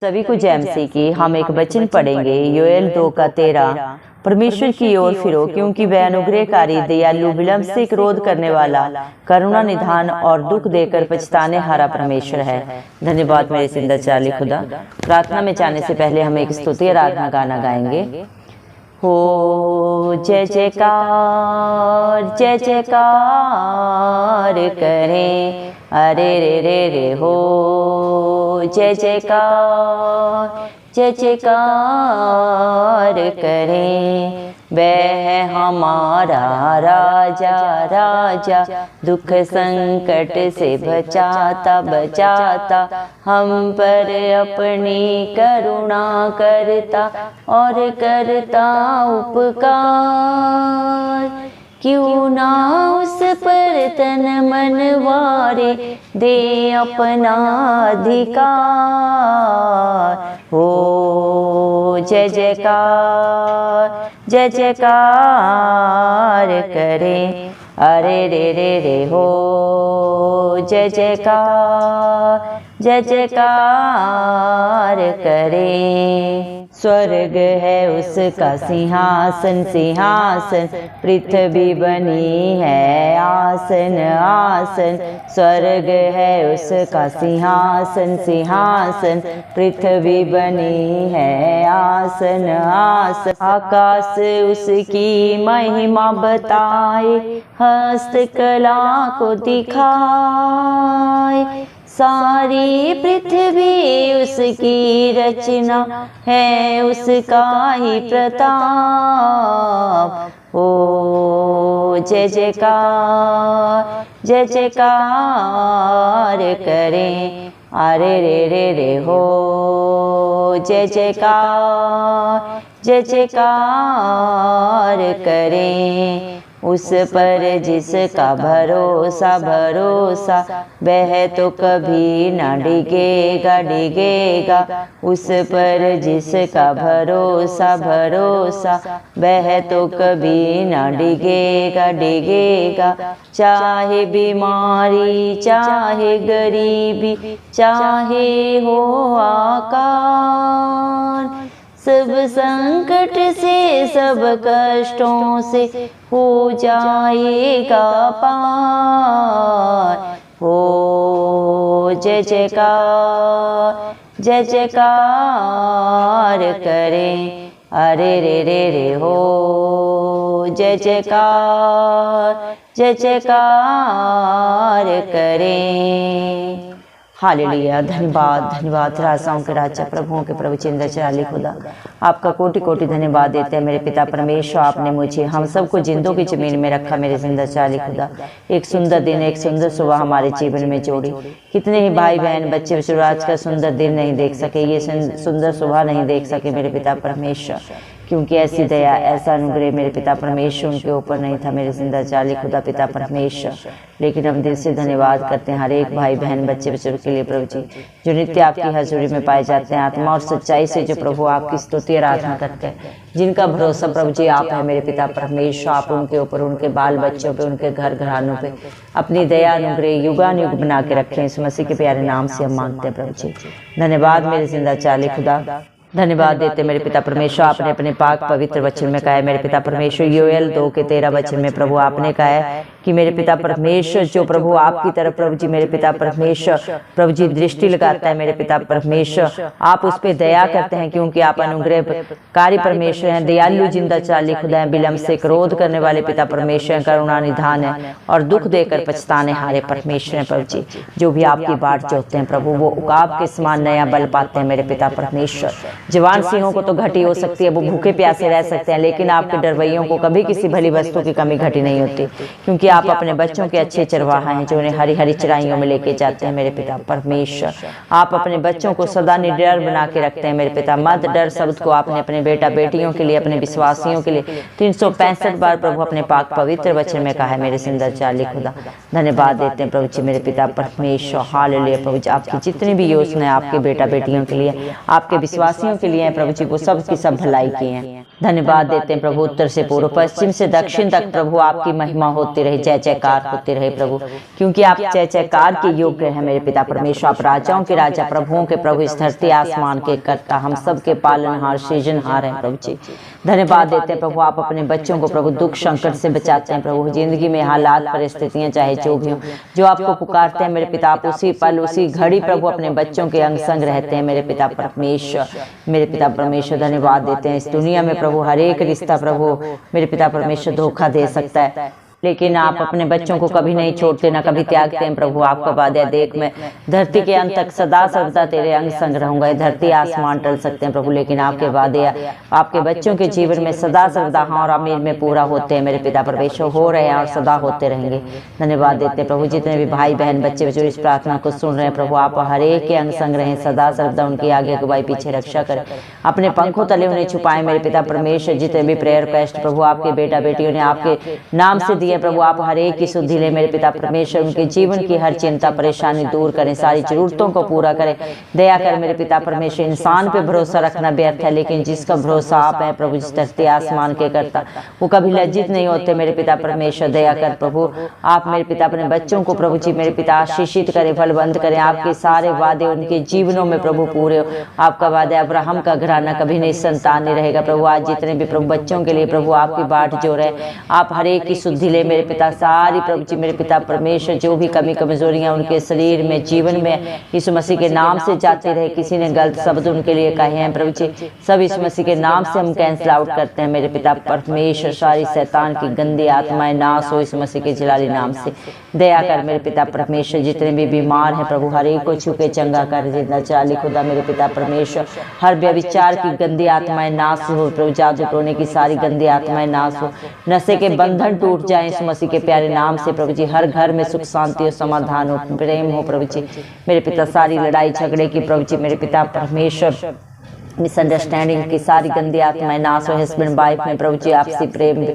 सभी को जय मसीह की। हम एक वचन पढ़ेंगे योएल 2:13। परमेश्वर की ओर फिरो, क्योंकि वह अनुग्रहकारी, दयालु, विलंब से क्रोध करने वाला, करुणा निधान और दुख देकर पछताने हारा परमेश्वर है। धन्यवाद मेरे जिंदा चाली खुदा। प्रार्थना में जाने से पहले हम एक स्तुति आराधना गाना गाएंगे। हो जय जयकार, जय जयकार करें, अरे रे रे रे हो जय जयकार, जय जयकार करें। वह हमारा राजा राजा, दुख संकट से बचाता बचाता, हम पर अपनी करुणा करता और करता उपकार। क्यों ना उस पर तन मन वारे, दे अपना अधिकार। हो जय जयकार, जय जयकार करें, अरे रे रे रे हो जय जयकार, जय जयकार करें। स्वर्ग है उसका सिंहासन सिंहासन, पृथ्वी बनी है आसन आसन। स्वर्ग है उसका सिंहासन सिंहासन, पृथ्वी बनी है आसन आसन। आकाश उसकी महिमा बताए, हस्तकला को दिखाए। सारी पृथ्वी उसकी रचना है, उसका ही प्रताप। ओ जय जयकार, जय जयकार करें, अरे रे रे रे हो जय जयकार, जय जयकार करें। उस पर जिसका भरोसा भरोसा, वह तो कभी ना डिगेगा डिगेगा। उस पर जिसका भरोसा भरोसा, वह तो कभी ना डिगेगा डिगेगा। चाहे बीमारी चाहे गरीबी, चाहे हो आकार, सब संकट से सब कष्टों से हो जाएगा पार। हो जय जयकार, जय जयकार करें, अरे रे रे रे हो जय जयकार, जय जयकार करें। हालेलुया। धन्यवाद धन्यवाद राजाओं के राजा, प्रभुओं के प्रभु, चिंदा चराली खुदा, आपका कोटि कोटि धन्यवाद देते हैं मेरे पिता परमेश्वर। आपने मुझे हम सबको जिंदों की जमीन में रखा मेरे जिंदा चराली खुदा। एक सुंदर दिन, एक सुंदर सुबह हमारे जीवन में जोड़ी। कितने ही भाई बहन बच्चे बच्चे आज का सुंदर दिन नहीं देख सके, ये सुंदर सुबह नहीं देख सके मेरे पिता परमेश्वर, क्योंकि ऐसी दया ऐसा अनुग्रह मेरे पिता परमेश्वर उनके ऊपर नहीं था मेरे जिंदा चाली खुदा पिता परमेश्वर। लेकिन हम दिल से धन्यवाद करते हैं हर एक भाई बहन बच्चे बच्चों के लिए प्रभु जी, जो नित्य आपकी हजूरी में पाए जाते हैं, आत्मा और सच्चाई से जो प्रभु आपकी स्तुति आराधना करते हैं, जिनका भरोसा प्रभु जी आप है मेरे पिता परमेश्वर। आप उनके ऊपर, उनके बाल बच्चों पे, उनके घर घरानों पे अपनी दया अनुग्रह युगानुयुग बना के रखें। इस मसीह के प्यारे नाम से हम मांगते हैं प्रभु जी। धन्यवाद मेरे जिंदा चाली खुदा, धन्यवाद देते मेरे पिता परमेश्वर। आपने अपने पाक पवित्र वचन में कहा है मेरे पिता परमेश्वर, योएल 2:13 वचन में प्रभु आपने कहा है कि मेरे पिता परमेश्वर जो प्रभु आपकी तरफ प्रभु जी मेरे पिता परमेश्वर प्रभु जी दृष्टि लगाता है मेरे पिता परमेश्वर, आप उस पर दया करते हैं, क्योंकि आप अनुग्रहकारी परमेश्वर हैं, दयालु जिंदा चाली खुदा है, विलंब से क्रोध करने वाले पिता परमेश्वर हैं, करुणा निधान है और दुख देकर पछताने हारे परमेश्वर हैं प्रभु जी। जो भी आपकी बाट जोतते हैं प्रभु, वो उकाब के समान नया बल पाते हैं मेरे पिता परमेश्वर। जवान सिंहों को तो घटी हो सकती है, वो भूखे प्यासे रह सकते हैं, लेकिन आपके डरवैयों को कभी किसी भली वस्तु की कमी घटी नहीं होती, क्योंकि आप अपने बच्चों के अच्छे चरवाहा हैं जो उन्हें हरी हरी चराइयों में लेके जाते हैं मेरे पिता परमेश्वर। आप अपने बच्चों को सदा निडर बना के रखते हैं मेरे पिता। मत डर शब्द को आपने अपने बेटा बेटियों के लिए, अपने विश्वासियों के लिए 365 बार प्रभु अपने पाक पवित्र वचन में कहा है मेरे सुंदर चाली खुदा। धन्यवाद देते हैं प्रभु जी मेरे पिता परमेश्वर। हालेलुया प्रभु जी, आपकी जितनी भी योजना है आपके बेटा बेटियों के लिए, आपके विश्वासियों देशवासियों के लिए हैं प्रभु जी, वो सब की सब भलाई की हैं। धन्यवाद देते हैं प्रभु, उत्तर से पूर्व, पश्चिम से दक्षिण तक प्रभु आपकी महिमा होती रहे, जय जयकार होते रहे प्रभु, क्योंकि आप जय जयकार के योग्य हैं मेरे पिता परमेश्वर। आप राजाओं के राजा, प्रभुओं के प्रभु, इस धरती आसमान के कर्ता, हम सब के पालनहार, सृजनहार हैं प्रभु जी। धन्यवाद देते हैं प्रभु, आप अपने बच्चों को प्रभु दुख संकट से बचाते हैं प्रभु। जिंदगी में हालात परिस्थितियां चाहे जो भी हो, जो आपको पुकारते हैं मेरे पिता, आप उसी पल उसी घड़ी प्रभु अपने बच्चों के अंग संग रहते हैं मेरे पिता परमेश्वर। मेरे पिता परमेश्वर धन्यवाद देते हैं, इस दुनिया में प्रभु हर एक रिश्ता प्रभु मेरे पिता परमेश्वर धोखा दे सकता है, लेकिन आप अपने बच्चों को कभी नहीं छोड़ते, ना कभी त्यागते हैं प्रभु। आपका वादा देख मैं धरती के अंत तक सदा सर्वदा तेरे अंग संग रहूंगा। धरती आसमान टल सकते हैं प्रभु, लेकिन आपके वादे आपके बच्चों के जीवन में सदा सर्वदा हाँ और आमीन में पूरा होते हैं मेरे पिता परमेश्वर, हो रहे हैं और सदा होते रहेंगे। धन्यवाद देते हैं प्रभु, जितने भी भाई बहन बच्चे बच्चे इस प्रार्थना को सुन रहे हैं प्रभु, आप हर एक के अंग संग रहें, सदा सर्वदा उनकी आगे अगुवाई पीछे रक्षा करें, अपने पंखों तले उन्हें छुपाएं मेरे पिता परमेश्वर। जितने भी प्रेयर रिक्वेस्ट प्रभु आपके बेटा बेटियों ने आपके नाम से दिए प्रभु, आप हर एक की शुद्धि ले मेरे पिता परमेश्वर। उनके जीवन की हर चिंता परेशानी दूर करें, सारी जरूरतों को पूरा करें, दया कर मेरे पिता परमेश्वर। इंसान पे भरोसा रखना व्यर्थ है, लेकिन जिसका भरोसा आप है प्रभु, जिस धरती आसमान के करता, वो कभी लज्जित नहीं होते मेरे पिता परमेश्वर। दया कर प्रभु, आप मेरे पिता अपने बच्चों को प्रभु जी मेरे पिता आशीषित करें, फलबंद करें। आपके सारे वादे उनके जीवनों में प्रभु पूरे हो। आपका वादा अब्राहम का घराना कभी नहीं संतान नहीं रहेगा प्रभु। आज जितने भी प्रभु बच्चों के लिए प्रभु आपकी बाट जो रहे, आप हर एक की शुद्धि ले मेरे पिता, सारी प्रभु जी मेरे पिता परमेश्वर। जो भी कमी कमजोरियां उनके शरीर में जीवन में यीशु मसीह के नाम से जाते रहे, किसी ने गलत शब्द उनके लिए कहे हैं प्रभु जी, सब यीशु मसीह के नाम से हम कैंसिल आउट करते हैं मेरे पिता परमेश्वर। सारी शैतान की गंदी आत्माएं नाश हो यीशु मसीह के जलाली नाम से। दया कर मेरे पिता परमेश्वर, जितने भी बीमार हैं प्रभु हर एक को छू के चंगा कर, जितना चाली खुदा मेरे पिता परमेश्वर। हर व्यभिचार की गंदी आत्माएं नाश हो प्रभु, जादू टोने की सारी गंदी आत्माएं नाश हो, नशे के बंधन टूट जाए यीशु मसीह के प्यारे नाम से प्रभु जी। हर घर में सुख शांति और समाधान हो, प्रेम हो प्रभु जी मेरे पिता। सारी लड़ाई झगड़े की प्रभु जी मेरे पिता परमेश्वर, मिसअंडरस्टैंडिंग की सारी गंदी आत्माएं नाश हो। हस्बैंड वाइफ में प्रभु जी आपसी प्रेम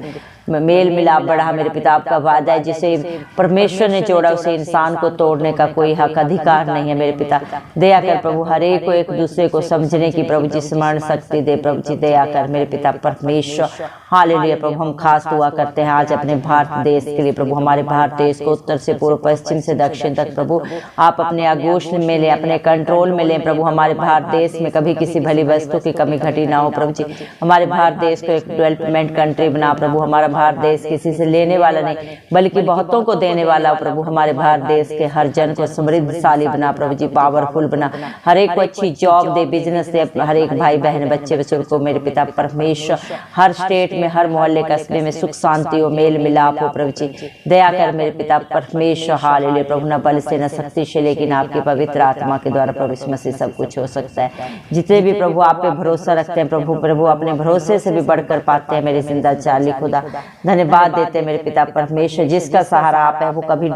मेल मिलाप बढ़ा मेरे पिता। आपका वादा है, जिसे परमेश्वर ने जोड़ा उसे इंसान को तोड़ने का कोई हक अधिकार नहीं है मेरे पिता। दया कर प्रभु, हर एक को एक दूसरे को समझने की प्रभु जी स्मरण शक्ति दे प्रभु जी। दया कर मेरे पिता परमेश्वर। हालेलुया प्रभु, हम खास दुआ करते हैं आज अपने भारत देश के लिए प्रभु। हमारे भारत देश को उत्तर से पूर्व, पश्चिम से दक्षिण तक प्रभु आप अपने आगोश में लें, अपने कंट्रोल में लें प्रभु। हमारे भारत देश में कभी किसी भली वस्तु की कमी घटी ना हो प्रभु जी। हमारे भारत देश को एक डेवलपमेंट कंट्री बना प्रभु। हमारा भारत देश किसी से लेने वाला नहीं बल्कि बहुतों को देने वाला प्रभु। हमारे भारत देश के हर जन को समृद्धशाली बना प्रभु जी, पावरफुल बना। हर एक को अच्छी जॉब दे, बिजनेस दे, हर एक भाई बहन बच्चे बच्चों को मेरे पिता परमेश्वर। हर स्टेट में, हर मोहल्ले कस्बे में सुख शांति हो, मेल मिलाप हो प्रभु जी। दया कर मेरे पिता परमेश्वर। हालेलुया प्रभु, न बल से न शक्ति से, लेकिन आपके पवित्र आत्मा के द्वारा प्रभु यीशु मसीह सब कुछ हो सकता है। जितने भी प्रभु आप पे भरोसा रखते हैं प्रभु, प्रभु अपने भरोसे से भी बढ़कर पाते हैं मेरे जिंदा चाली खुदा। धन्यवाद देते मेरे पिता परमेश्वर, जिसका सहारा आप है वो कभी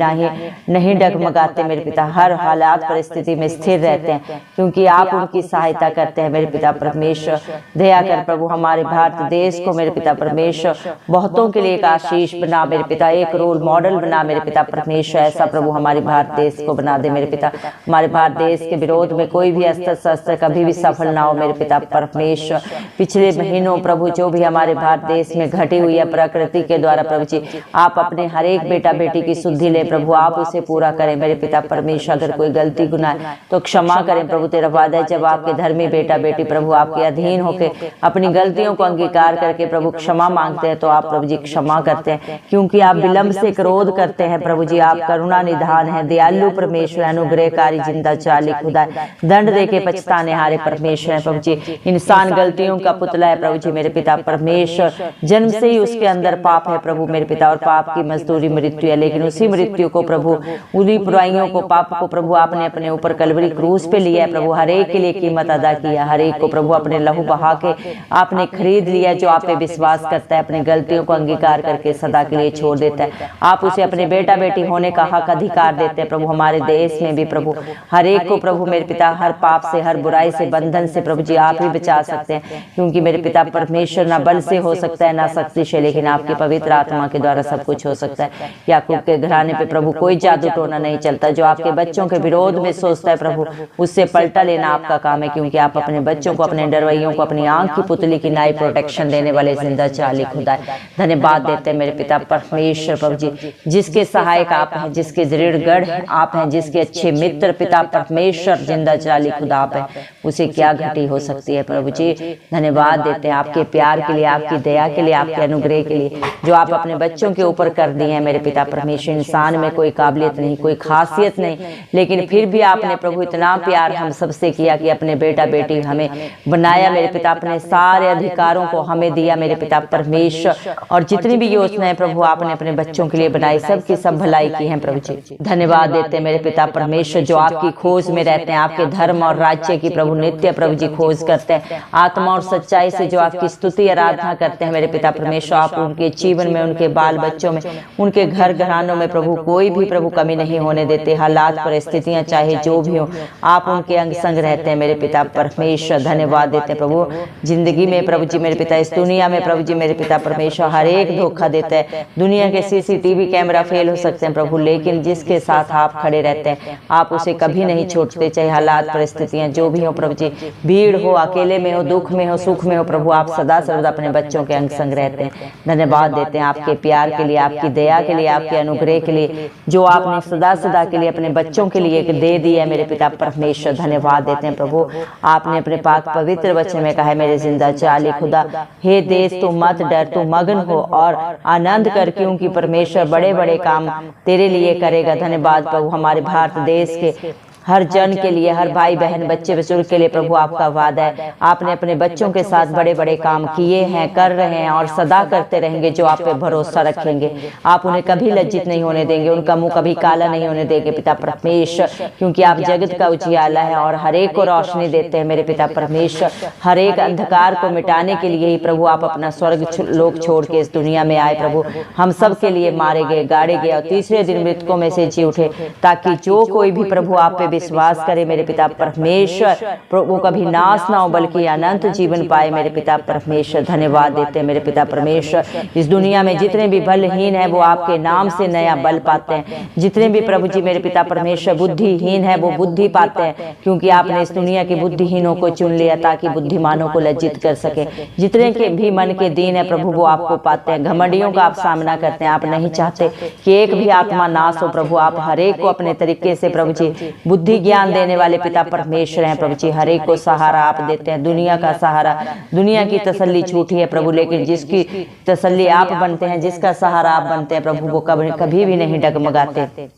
नहीं डगमगाते मेरे पिता। हर हालात परिस्थिति में स्थिर रहते हैं, क्योंकि आप उनकी सहायता करते हैं मेरे पिता परमेश्वर। दया कर प्रभु, हमारे भारत देश को मेरे पिता परमेश्वर बहुतों के लिए एक आशीष बना मेरे पिता, एक रोल मॉडल बना मेरे पिता परमेश्वर। ऐसा प्रभु हमारे भारत देश को बना दे मेरे पिता। हमारे भारत देश के विरोध में कोई भी अस्त्र शस्त्र कभी भी सफल ना हो मेरे पिता परमेश्वर। पिछले महीनों प्रभु जो भी हमारे भारत देश में घटी हुई है प्रकृति के द्वारा प्रभु जी, आप अपने हर एक बेटा बेटी की शुद्धि ले प्रभु, आप उसे पूरा करें मेरे पिता परमेश्वर। अगर कोई गलती गुनाह तो क्षमा करें प्रभु। तेरा वादा है, जब आपके धर्मी बेटा बेटी प्रभु आपके अधीन होकर अपनी गलतियों को अंगीकार करके प्रभु क्षमा मांगते हैं, तो आप प्रभु जी क्षमा करते हैं, क्योंकि आप विलंब से क्रोध करते हैं प्रभु जी। आप करुणा निधान है, दयालु परमेश्वर, अनुग्रहकारी, जिंदा चाली खुदा, दंड दे के पछताने हारे परमेश्वर है प्रभु जी। इंसान गलतियों का पुतला है प्रभु जी मेरे पिता परमेश्वर। जन्म से ही उसके अंदर पाप है प्रभु मेरे पिता, और पाप की मजदूरी मृत्यु है। लेकिन उसी मृत्यु को प्रभु, उन्हीं बुराइयों को, पाप को प्रभु आपने अपने ऊपर कलवरी क्रूस पे लिया है प्रभु। हर एक के लिए कीमत अदा किया, हर एक को प्रभु अपने लहू बहा के आपने खरीद लिया। जो आप पे विश्वास करता है, अपनी गलतियों को अंगीकार करके सदा के लिए छोड़ देता है, आप उसे अपने बेटा बेटी होने का हक अधिकार देते हैं प्रभु। हमारे देश में भी प्रभु हर एक को प्रभु मेरे पिता हर पाप से, हर बुराई से, बंधन से प्रभु जी आप ही बचा सकते हैं, क्योंकि मेरे पिता परमेश्वर ना बल से हो सकता है ना शक्ति से, लेकिन आपकी पवित्र आत्मा के द्वारा सब कुछ हो सकता है। याकूब के घराने पे प्रभु कोई जादू टोना नहीं चलता। जो आपके बच्चों के विरोध में सोचता है प्रभु, उससे पलटा लेना आपका काम है, क्योंकि आप अपने बच्चों को, अपने डरवैयों को अपनी आंख की पुतली की नाई प्रोटेक्शन देने वाले जिंदा चाली खुदा है। धन्यवाद देते हैं मेरे पिता परमेश्वर प्रभु जी, जिसके सहायक आप हैं, जिसके दृढ़गढ़ आप हैं, जिसके अच्छे मित्र पिता परमेश्वर जिंदा चाली खुदा आप है, उसे क्या घटी हो सकती है प्रभु जी। धन्यवाद देते हैं आपके प्यार के लिए, आपकी दया के लिए, आपके अनुग्रह के लिए, जो आप अपने बच्चों के ऊपर कर दिए हैं मेरे पिता परमेश्वर। इंसान में कोई काबिलियत नहीं, कोई खासियत नहीं, लेकिन फिर भी आपने प्रभु इतना प्यार हम सबसे किया कि अपने बेटा बेटी हमें बनाया मेरे पिता, अपने सारे अधिकारों को हमें दिया मेरे पिता परमेश्वर। और जितनी भी योजनाएं प्रभु आपने अपने बच्चों के लिए बनाई, सब की सब भलाई की है प्रभु जी। धन्यवाद देते हैं मेरे पिता परमेश्वर, जो आपकी खोज में रहते हैं, आपके धर्म और राज्य की प्रभु नित्य प्रभु जी खोज करते हैं, आत्मा और सच्चाई से जो आपकी स्तुति आराधना करते हैं मेरे पिता परमेश्वर। आप उनके जीवन में, उनके बाल बच्चों में, उनके घर घरानों में प्रभु कोई भी प्रभु कमी नहीं होने देते। हालात परिस्थितियां चाहे जो भी हो, आप उनके अंग संग रहते हैं मेरे पिता परमेश्वर। धन्यवाद देते हैं प्रभु, जिंदगी में प्रभु जी मेरे पिता, इस दुनिया में प्रभु जी मेरे पिता परमेश्वर हर एक धोखा देता है। दुनिया के CCTV कैमरा फेल हो सकते हैं प्रभु, लेकिन जिसके साथ आप खड़े रहते हैं आप उसे कभी नहीं छोड़ते, चाहे हालात परिस्थितियां जो भी हो प्रभु जी, भीड़ हो, अकेले में हो, दुख में हो, सुख में हो प्रभु, आप सदा सर्वदा अपने बच्चों के अंग संग रहते हैं। धन्यवाद देते हैं आपके प्यार के लिए, आपकी दया के लिए, आपके अनुग्रह के लिए, जो आपने सदा सदा के लिए अपने बच्चों के लिए दे दिया है मेरे पिता परमेश्वर। धन्यवाद देते हैं प्रभु, आपने अपने पाक पवित्र वचन में कहा है मेरे जिंदा चाली खुदा, हे देश तू मत डर, तू मगन हो और आनंद कर, क्योंकि परमेश्वर बड़े बड़े काम तेरे लिए करेगा। धन्यवाद प्रभु, हमारे भारत देश के हर जन के लिए, हर भाई बहन बच्चे बुजुर्ग के लिए प्रभु आपका वादा है। आपने अपने बच्चों के साथ बड़े बड़े काम किए हैं, कर रहे हैं और सदा करते रहेंगे, जो आप पे भरोसा रखेंगे। आप उन्हें कभी लज्जित नहीं होने देंगे, उनका मुंह कभी काला नहीं होने देंगे पिता परमेश्वर, क्योंकि आप जगत का उजियाला है और हर एक को रोशनी देते हैं मेरे पिता परमेश्वर। हर एक अंधकार को मिटाने के लिए ही प्रभु आप अपना स्वर्ग लोक छोड़ के इस दुनिया में आए प्रभु, हम सब के लिए मारे गए, गाड़े गए और तीसरे दिन मृतकों में से जी उठे, ताकि जो कोई भी प्रभु आप पे विश्वास करे मेरे पिता परमेश्वर, वो कभी नाश ना हो बल्कि अनंत जीवन पाए मेरे पिता परमेश्वर। धन्यवाद देते हैं मेरे पिता परमेश्वर, इस दुनिया में जितने भी बलहीन है वो आपके नाम से नया बल पाते हैं। जितने भी प्रभु जी मेरे पिता परमेश्वर बुद्धिहीन है वो बुद्धि पाते हैं, क्योंकि आपने इस दुनिया के बुद्धिहीनों को चुन लिया ताकि बुद्धिमानों को लज्जित कर सके। जितने के भी मन के दीन है प्रभु वो आपको पाते हैं। घमंडियों का आप सामना करते हैं, आप नहीं चाहते कि एक भी आत्मा नाश हो प्रभु। आप हर एक को अपने तरीके से प्रभु जी बुद्धि ज्ञान देने वाले पिता परमेश्वर हैं प्रभु जी। हर एक को सहारा आप देते हैं। दुनिया का सहारा, दुनिया की तसल्ली झूठी है प्रभु, लेकिन जिसकी तसल्ली आप बनते हैं, जिसका सहारा आप बनते हैं प्रभु, वो कभी भी नहीं डगमगाते।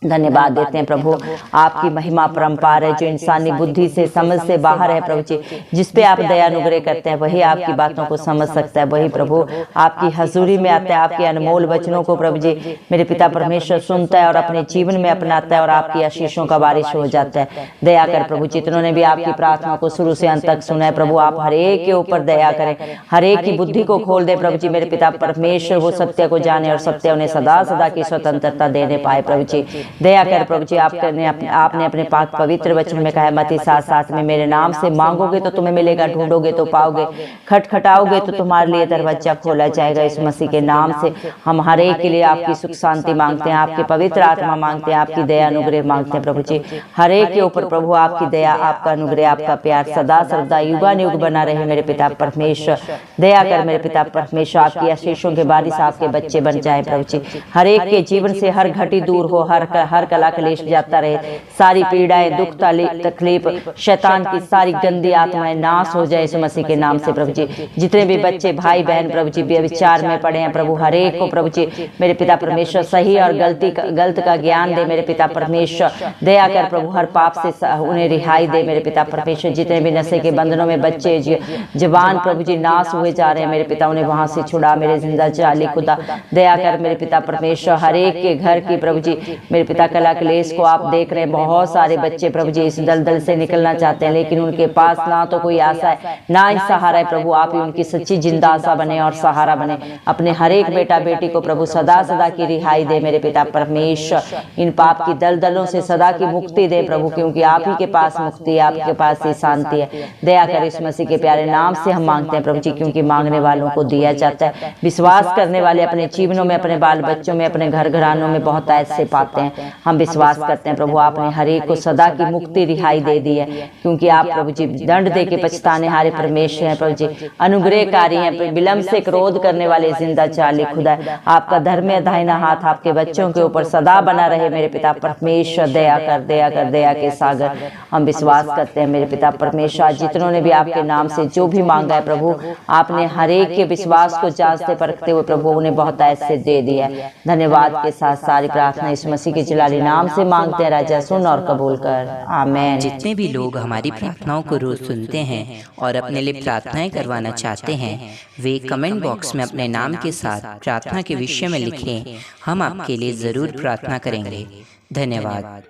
धन्यवाद देते हैं प्रभु, आपकी महिमा परंपार है, जो इंसानी बुद्धि से समझ से बाहर है प्रभु जी। जिस पे आप दया अनुग्रह करते हैं वही आपकी बातों को समझ सकता है, वही प्रभु आपकी हजूरी में आता है। आपके अनमोल वचनों को प्रभु जी मेरे पिता परमेश्वर सुनता है और अपने जीवन में अपनाता है और आपकी आशीषों का बारिश हो जाता है। दया कर प्रभु, जितनों ने भी आपकी प्रार्थना को शुरू से अंत तक सुना है प्रभु, आप हर एक के ऊपर दया करें, हर एक की बुद्धि को खोल दे प्रभु जी मेरे पिता परमेश्वर, वो सत्य को जाने और सत्य उन्हें सदा सदा की स्वतंत्रता देने पाए प्रभु जी। दया कर प्रभु जी, आपने अपने पाक पवित्र वचन में कहा है मत्ती 7:7 में, मेरे नाम से मांगोगे तो तुम्हें मिलेगा, ढूंढोगे तो पाओगे, खटखटाओगे तो तुम्हारे लिए दरवाजा खोला जाएगा। इस मसीह के नाम से हम हर एक के लिए आपकी सुख शांति मांगते हैं, आपकी पवित्र आत्मा मांगते हैं, आपकी दया अनुग्रह मांगते हैं प्रभु जी। हर एक के ऊपर प्रभु आपकी दया, आपका अनुग्रह, आपका प्यार सदा सर्वदा युगानुयुग बना रहे मेरे पिता परमेश्वर। दया कर मेरे पिता परमेश्वर, आपकी आशीषों के बारिश आपके बच्चे बन जाए प्रभु जी। हर एक के जीवन से हर घटी दूर हो, हर कला क्लेश जाता रहे, सारी पीड़ाएं, दुख, तकलीफ, शैतान की सारी गंदी आत्माएं नाश हो जाए इस मसीह के नाम से प्रभु जी। जितने भी बच्चे भाई बहन प्रभु जी व्यभिचार में पड़े हैं प्रभु, हर एक को प्रभु जी मेरे पिता परमेश्वर सही और गलत का ज्ञान दे मेरे पिता परमेश्वर। दया कर प्रभु, हर पाप से उन्हें रिहाई दे मेरे पिता परमेश्वर। जितने भी नशे के बंधनों में बच्चे जवान प्रभु जी नाश हुए जा रहे हैं मेरे पिता, उन्हें वहां से छुड़ा मेरे जिंदा जाली खुदा। दया कर मेरे पिता परमेश्वर, हर एक के घर की प्रभु जी मेरे पिता कला क्लेश को आप देख रहे हैं, बहुत सारे बच्चे प्रभु जी इस दलदल से निकलना चाहते हैं, लेकिन उनके पास ना तो कोई आशा है ना ही सहारा है। प्रभु आप ही उनकी सच्ची जिंदा आशा बने और सहारा बने। अपने हर एक बेटा बेटी को प्रभु सदा सदा की रिहाई दे मेरे पिता परमेश्वर। इन पाप की दलदलों से सदा की मुक्ति दे प्रभु, क्योंकि आप ही के पास मुक्ति है, आपके पास ही शांति है। दया कर इस मसीह के प्यारे नाम से हम मांगते हैं प्रभु जी, क्योंकि मांगने वालों को दिया जाता है। विश्वास करने वाले अपने जीवनों में, अपने बाल बच्चों में, अपने घर घरानों में बहुत ऐसे पाते हैं। हम विश्वास करते हैं प्रभु आपने हर एक को सदा की मुक्ति रिहाई दे दी है, क्योंकि आप प्रभु जी दंड दे के पछताने हारे परमेश्वर हैं प्रभु जी, अनुग्रहकारी हैं, विलंब से क्रोध करने वाले जिंदा चाली खुदा है। आपका धर्म दाहिना हाथ आपके बच्चों के ऊपर सदा बना रहे मेरे पिता परमेश्वर। दया कर, दया कर, दया के सागर हम विश्वास करते हैं मेरे पिता परमेश्वर। जितनों ने भी आपके नाम से जो भी मांगा है प्रभु, आपने हर एक के विश्वास को जांचते परखते हुए प्रभु उन्हें बहुत ऐसे दे दिया है। धन्यवाद के साथ सारी प्रार्थना इस मसीह के जलाली नाम से मांगते हैं राजा, सुन और कबूल कर, आमीन। जितने भी लोग हमारी प्रार्थनाओं को रोज सुनते हैं और अपने लिए प्रार्थनाएं करवाना चाहते हैं, वे कमेंट बॉक्स में अपने नाम के साथ प्रार्थना के विषय में लिखें। हम आपके लिए जरूर प्रार्थना करेंगे। धन्यवाद।